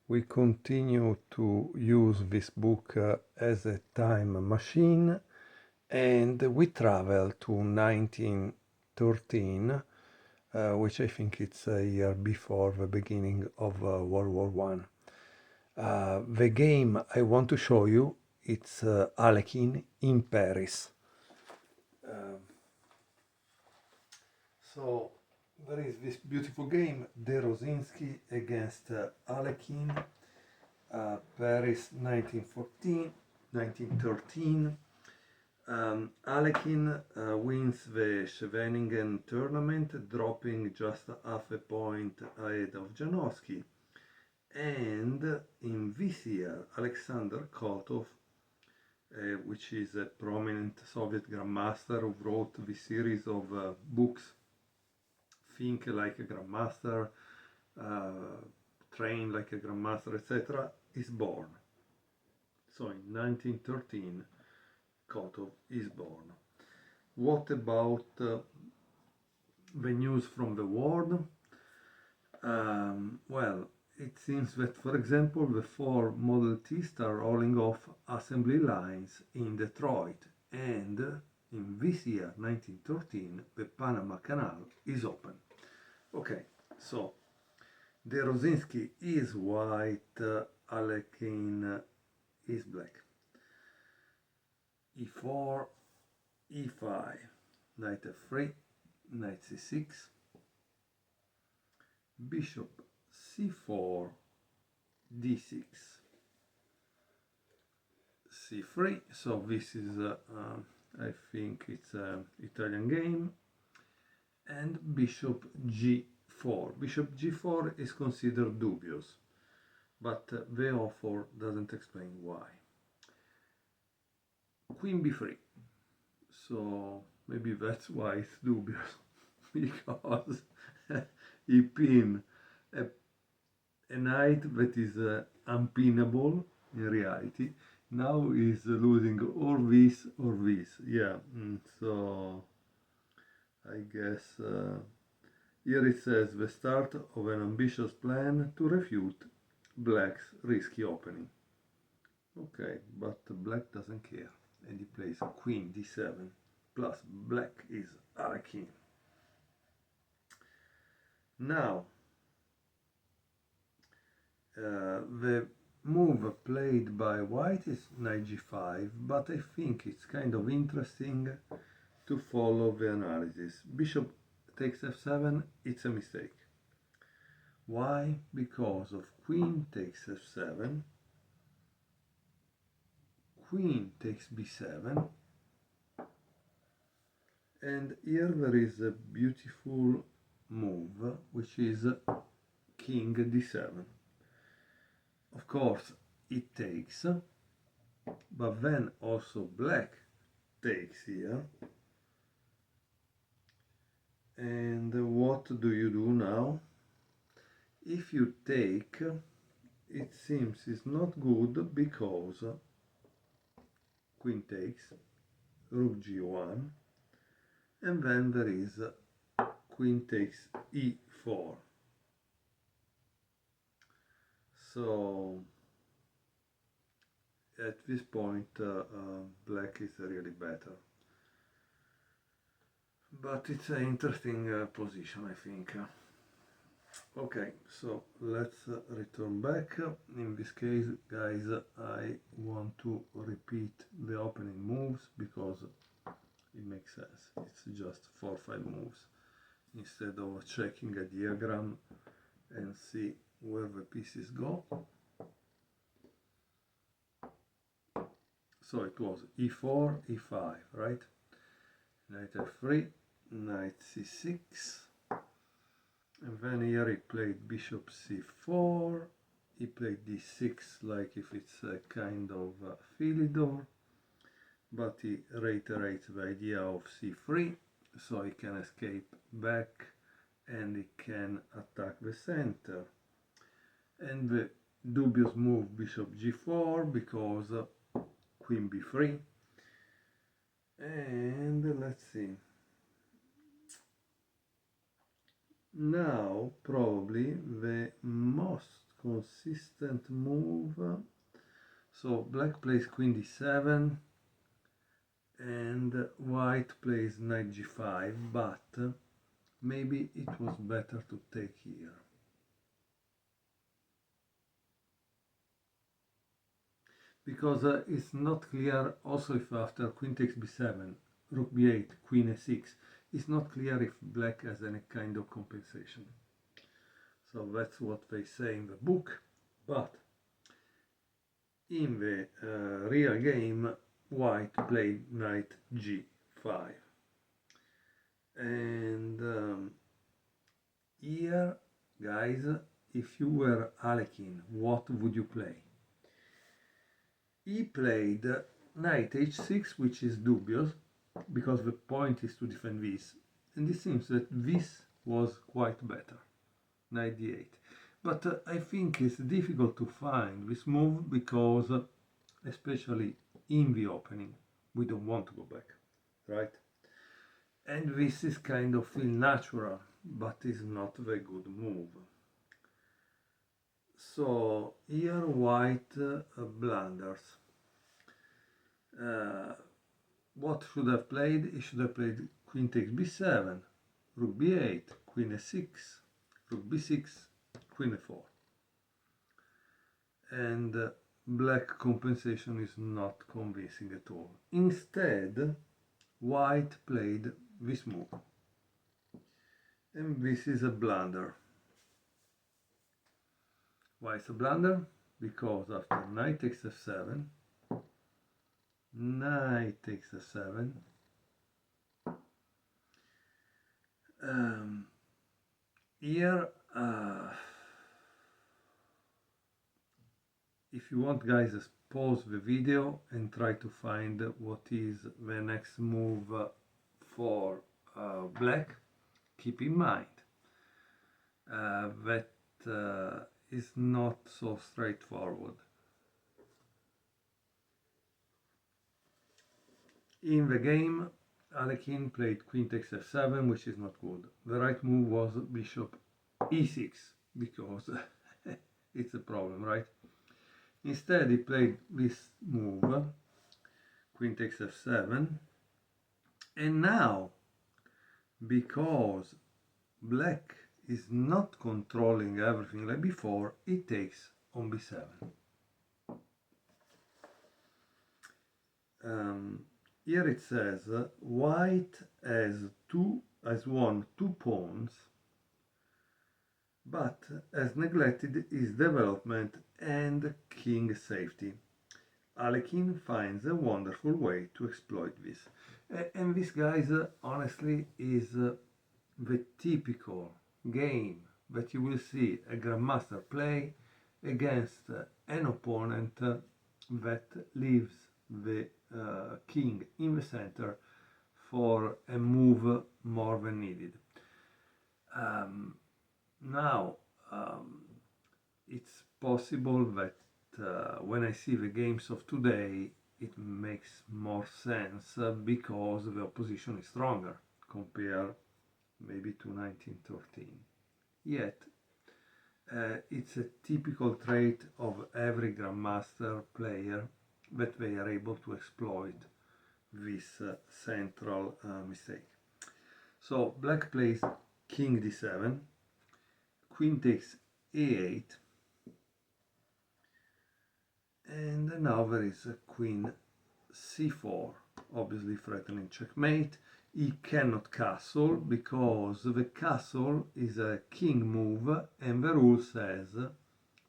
we continue to use this book as a time machine, and we travel to 1913, which I think it's a year before the beginning of World War One. The game I want to show you, it's Alekhine in Paris. So there is this beautiful game, De Rosinski against Alekhine, Paris 1913. Alekhine wins the Scheveningen tournament, dropping just half a point ahead of Janowski. And in this year, Alexander Karpov, which is a prominent Soviet grandmaster who wrote this series of books, Think Like a Grandmaster, Train Like a Grandmaster, etc., is born. So in 1913, Karpov is born. What about the news from the world? Well, it seems that, for example, the Ford Model T are rolling off assembly lines in Detroit, and in this year, 1913, the Panama Canal is open. Okay, so De Rosinski is white, Alekhine is black. E4, E5, knight F3, knight C6, bishop C4, D6, C3. So this is, I think it's an Italian game. And bishop G4. Bishop G4 is considered dubious, but the author doesn't explain why. Queen B3. So maybe that's why it's dubious, because he pinned a knight that is unpinnable in reality. Now he's losing or this or this. Yeah, so I guess here it says the start of an ambitious plan to refute black's risky opening. Okay, but black doesn't care, and he plays queen d7, plus black is Alekhine. Now, the move played by white is knight g5, but I think it's kind of interesting to follow the analysis. Bishop takes f7, it's a mistake. Why? Because of queen takes f7, queen takes b7, and here there is a beautiful move, which is king d7. Of course, it takes, but then also black takes here. And what do you do now? If you take, it seems it's not good, because queen takes, rook g1, and then there is queen takes e4. So at this point black is really better. But it's an interesting position, I think. Okay, so let's return back. In this case, guys, I want to repeat the opening moves because it makes sense. It's just 4 or 5 moves instead of checking a diagram and see where the pieces go. So it was e4, e5, right? Knight f3, knight c6, and then here he played bishop c4, he played d6 like if it's a kind of Philidor, but he reiterates the idea of c3, so he can escape back and he can attack the center. And the dubious move bishop g4 because queen b3. And let's see. Now probably the most consistent move. So black plays queen d7 and white plays knight g5, but maybe it was better to take here. Because it's not clear also if after queen takes b7, rook b8, queen a6, it's not clear if black has any kind of compensation. So that's what they say in the book, but in the real game, white played knight g5. And here, guys, if you were Alekhine, what would you play? He played knight h6, which is dubious, because the point is to defend this. And it seems that this was quite better, knight d8. But I think it's difficult to find this move because, especially in the opening, we don't want to go back, right? And this is kind of feel natural, but is not a very good move. So here white blunders. What should have played? He should have played queen takes b7, rook b8, queen a6, rook b6, queen a4. And black compensation is not convincing at all. Instead, white played this move. And this is a blunder. Why it's a blunder? Because after knight takes f7, knight takes f7, here if you want, guys, pause the video and try to find what is the next move for black. Keep in mind that is not so straightforward. In the game, Alekhine played queen takes f7, which is not good. The right move was bishop e6, because it's a problem, right? Instead, he played this move, queen takes f7, and now, because black is not controlling everything like before, he takes on b7. Here it says white has won 2 pawns, but has neglected his development and king safety. Alekhine finds a wonderful way to exploit this. And this, guys, honestly is the typical game that you will see a grandmaster play against an opponent that leaves the king in the center for a move more than needed. Now, it's possible that when I see the games of today, it makes more sense because the opposition is stronger compared maybe to 1913. Yet, it's a typical trait of every grandmaster player that they are able to exploit this central mistake. So black plays king d7, queen takes a8, and now there is a queen c4, obviously threatening checkmate. He cannot castle because the castle is a king move, and the rule says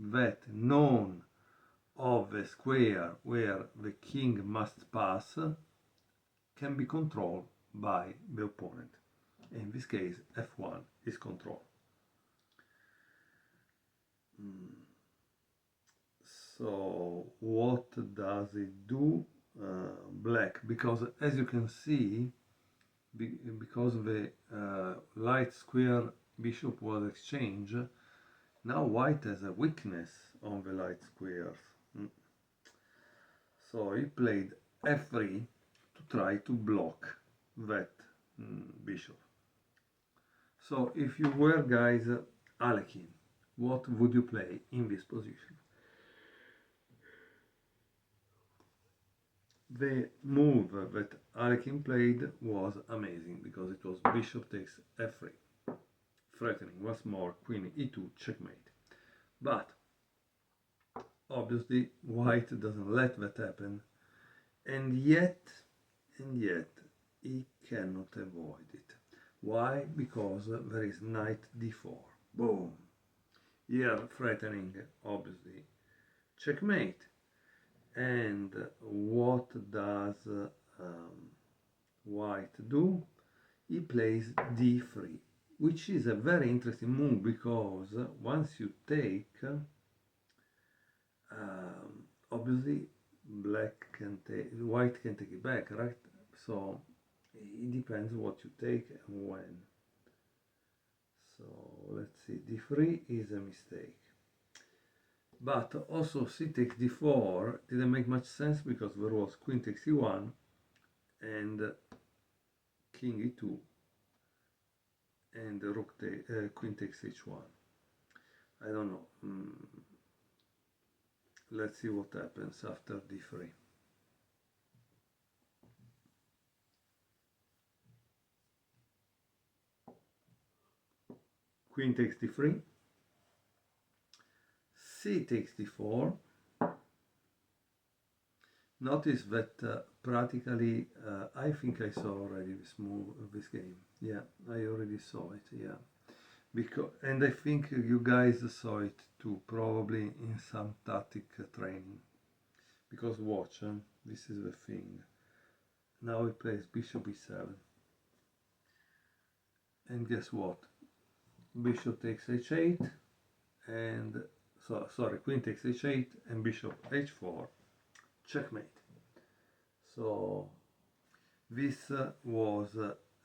that none of the square where the king must pass can be controlled by the opponent. In this case, f1 is control. So what does it do? Black, because as you can see, because the light square bishop was exchanged, now white has a weakness on the light squares. So he played f3 to try to block that bishop. So if you were, guys, Alekhine, what would you play in this position? The move that Alekhine played was amazing because it was bishop takes f3, threatening once more queen e2 checkmate. But obviously white doesn't let that happen, and yet he cannot avoid it. Why? Because there is knight d4. Boom! Here threatening obviously checkmate. And what does white do? He plays d3, which is a very interesting move because once you take, obviously white can take it back, right? So it depends what you take and when. So let's see, d3 is a mistake. But also c takes d4 didn't make much sense because there was queen takes e1 and king e2 and queen takes h1. I don't know. Let's see what happens after d3. Queen takes d3. C takes d4. Notice that practically, I think I saw already this move, this game. Yeah, I already saw it. Yeah, and I think you guys saw it too, probably in some tactic training. Because watch, this is the thing. Now he plays bishop e7, and guess what? Bishop takes h8, and queen takes h8 and bishop h4, checkmate. So this was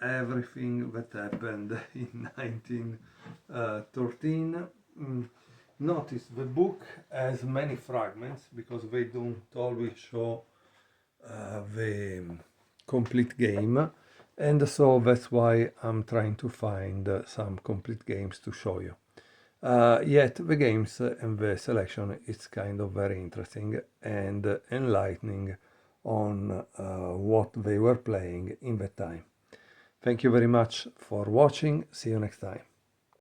everything that happened in 1913. Notice the book has many fragments because they don't always show the complete game, and so that's why I'm trying to find some complete games to show you. Yet the games and the selection is kind of very interesting and enlightening on what they were playing in that time. Thank you very much for watching. See you next time.